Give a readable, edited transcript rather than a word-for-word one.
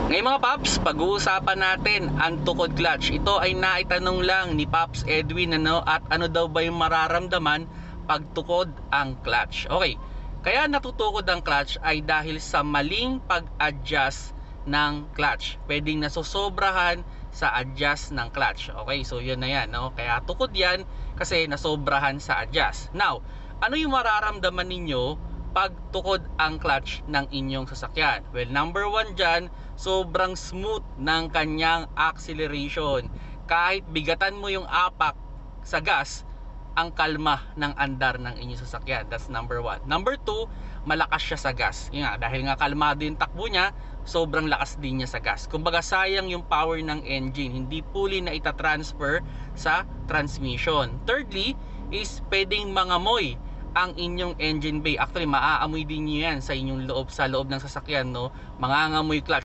Ngayon mga Paps, pag-uusapan natin ang tukod clutch. Ito ay naitanong lang ni Paps Edwin at ano daw ba yung mararamdaman pag tukod ang clutch. Okay, kaya natutukod ang clutch ay dahil sa maling pag-adjust ng clutch. Pwedeng nasosobrahan sa adjust ng clutch. Okay, so yun na yan. Kaya tukod yan kasi nasobrahan sa adjust. Now, ano yung mararamdaman ninyo pag tukod ang clutch ng inyong sasakyan? Well, number one dyan, sobrang smooth ng kanyang acceleration. Kahit bigatan mo yung apak sa gas, ang kalma ng andar ng inyong sasakyan. That's number one. Number two, malakas siya sa gas. Yun nga, dahil nga kalmado yung takbo niya, sobrang lakas din niya sa gas. Kumbaga sayang yung power ng engine, hindi fully na itatransfer sa transmission. Thirdly is pwedeng mangamoy ang inyong engine bay. Actually, maaamoy din niyo yan sa inyong loob, sa loob ng sasakyan, mangangamoy clutch.